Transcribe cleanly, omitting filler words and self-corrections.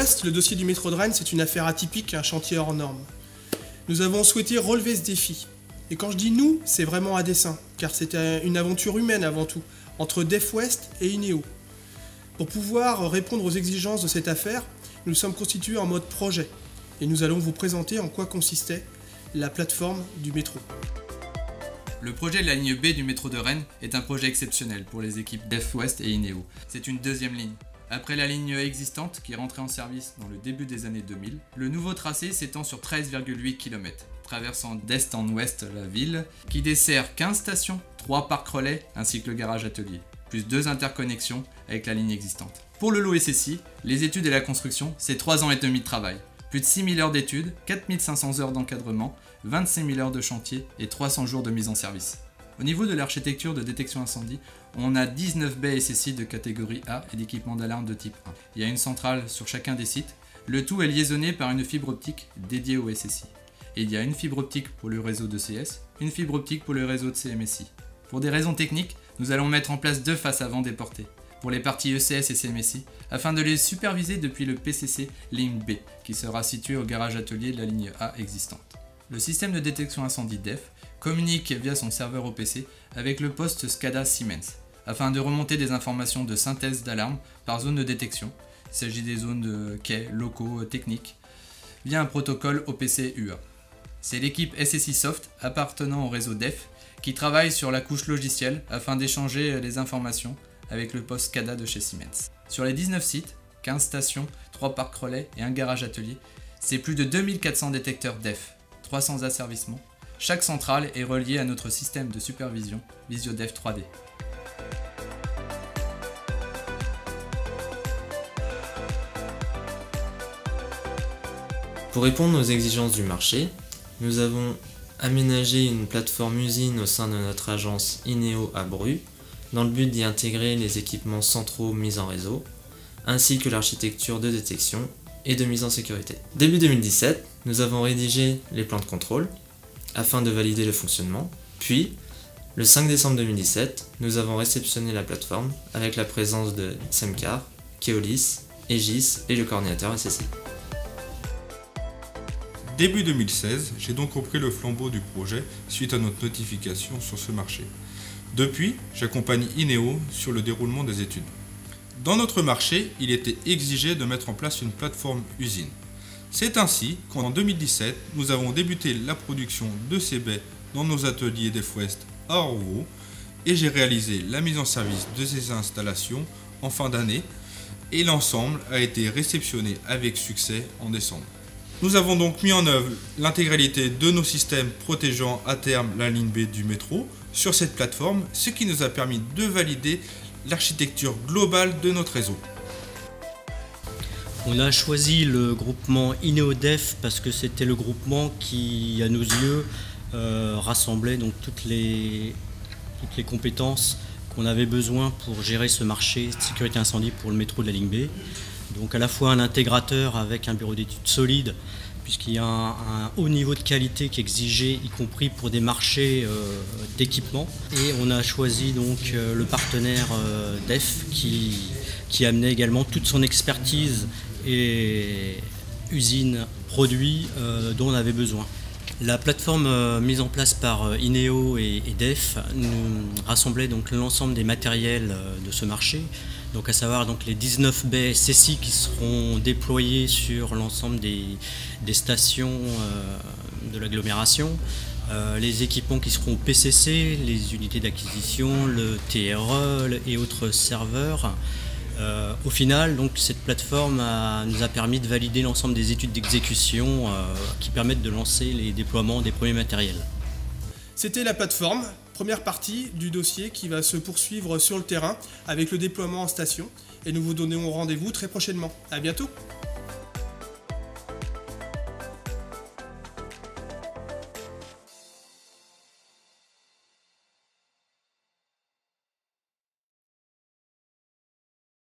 West, le dossier du métro de Rennes, c'est une affaire atypique, un chantier hors norme. Nous avons souhaité relever ce défi. Et quand je dis nous, c'est vraiment à dessein, car c'était une aventure humaine avant tout, entre Def West et Ineo. Pour pouvoir répondre aux exigences de cette affaire, nous sommes constitués en mode projet, et nous allons vous présenter en quoi consistait la plateforme du métro. Le projet de la ligne B du métro de Rennes est un projet exceptionnel pour les équipes Def West et Ineo. C'est une deuxième ligne. Après la ligne existante qui est rentrée en service dans le début des années 2000, le nouveau tracé s'étend sur 13,8 km, traversant d'est en ouest la ville, qui dessert 15 stations, 3 parcs relais ainsi que le garage atelier, plus 2 interconnexions avec la ligne existante. Pour le lot SSI, les études et la construction, c'est 3 ans et demi de travail. Plus de 6 000 heures d'études, 4 500 heures d'encadrement, 25 000 heures de chantier et 300 jours de mise en service. Au niveau de l'architecture de détection incendie, on a 19 baies SSI de catégorie A et d'équipement d'alarme de type 1. Il y a une centrale sur chacun des sites. Le tout est liaisonné par une fibre optique dédiée au SSI. Et il y a une fibre optique pour le réseau de CS, une fibre optique pour le réseau de CMSI. Pour des raisons techniques, nous allons mettre en place 2 faces avant déportées pour les parties ECS et CMSI afin de les superviser depuis le PCC ligne B qui sera situé au garage atelier de la ligne A existante. Le système de détection incendie DEF communique via son serveur OPC avec le poste SCADA Siemens afin de remonter des informations de synthèse d'alarme par zone de détection. Il s'agit des zones de quais, locaux, techniques, via un protocole OPC UA. C'est l'équipe SSI Soft appartenant au réseau DEF qui travaille sur la couche logicielle afin d'échanger les informations avec le poste SCADA de chez Siemens. Sur les 19 sites, 15 stations, 3 parcs relais et un garage atelier, c'est plus de 2400 détecteurs DEF, 300 asservissements. Chaque centrale est reliée à notre système de supervision VisioDEF 3D. Pour répondre aux exigences du marché, nous avons aménagé une plateforme usine au sein de notre agence Ineo à Bru, dans le but d'y intégrer les équipements centraux mis en réseau, ainsi que l'architecture de détection et de mise en sécurité. Début 2017, nous avons rédigé les plans de contrôle afin de valider le fonctionnement, puis le 5 décembre 2017, nous avons réceptionné la plateforme avec la présence de Semcar, Keolis, Aegis et le coordinateur SSI. Début 2016, j'ai donc repris le flambeau du projet suite à notre notification sur ce marché. Depuis, j'accompagne Ineo sur le déroulement des études. Dans notre marché, il était exigé de mettre en place une plateforme usine. C'est ainsi qu'en 2017, nous avons débuté la production de ces baies dans nos ateliers Def West à Orvaux et j'ai réalisé la mise en service de ces installations en fin d'année et l'ensemble a été réceptionné avec succès en décembre. Nous avons donc mis en œuvre l'intégralité de nos systèmes protégeant à terme la ligne B du métro sur cette plateforme, ce qui nous a permis de valider l'architecture globale de notre réseau. On a choisi le groupement IneoDef parce que c'était le groupement qui, à nos yeux, rassemblait donc toutes les compétences qu'on avait besoin pour gérer ce marché de sécurité incendie pour le métro de la ligne B. Donc à la fois un intégrateur avec un bureau d'études solide, puisqu'il y a un haut niveau de qualité qui est exigé, y compris pour des marchés d'équipement. Et on a choisi donc le partenaire DEF qui amenait également toute son expertise et usine produits dont on avait besoin. La plateforme mise en place par Ineo et DEF rassemblait donc l'ensemble des matériels de ce marché, donc à savoir donc les 19 baies SSI qui seront déployées sur l'ensemble des stations de l'agglomération, les équipements qui seront PCC, les unités d'acquisition, le TRE et autres serveurs. Au final, donc, cette plateforme nous a permis de valider l'ensemble des études d'exécution qui permettent de lancer les déploiements des premiers matériels. C'était la plateforme, première partie du dossier qui va se poursuivre sur le terrain avec le déploiement en station. Et nous vous donnons rendez-vous très prochainement. À bientôt.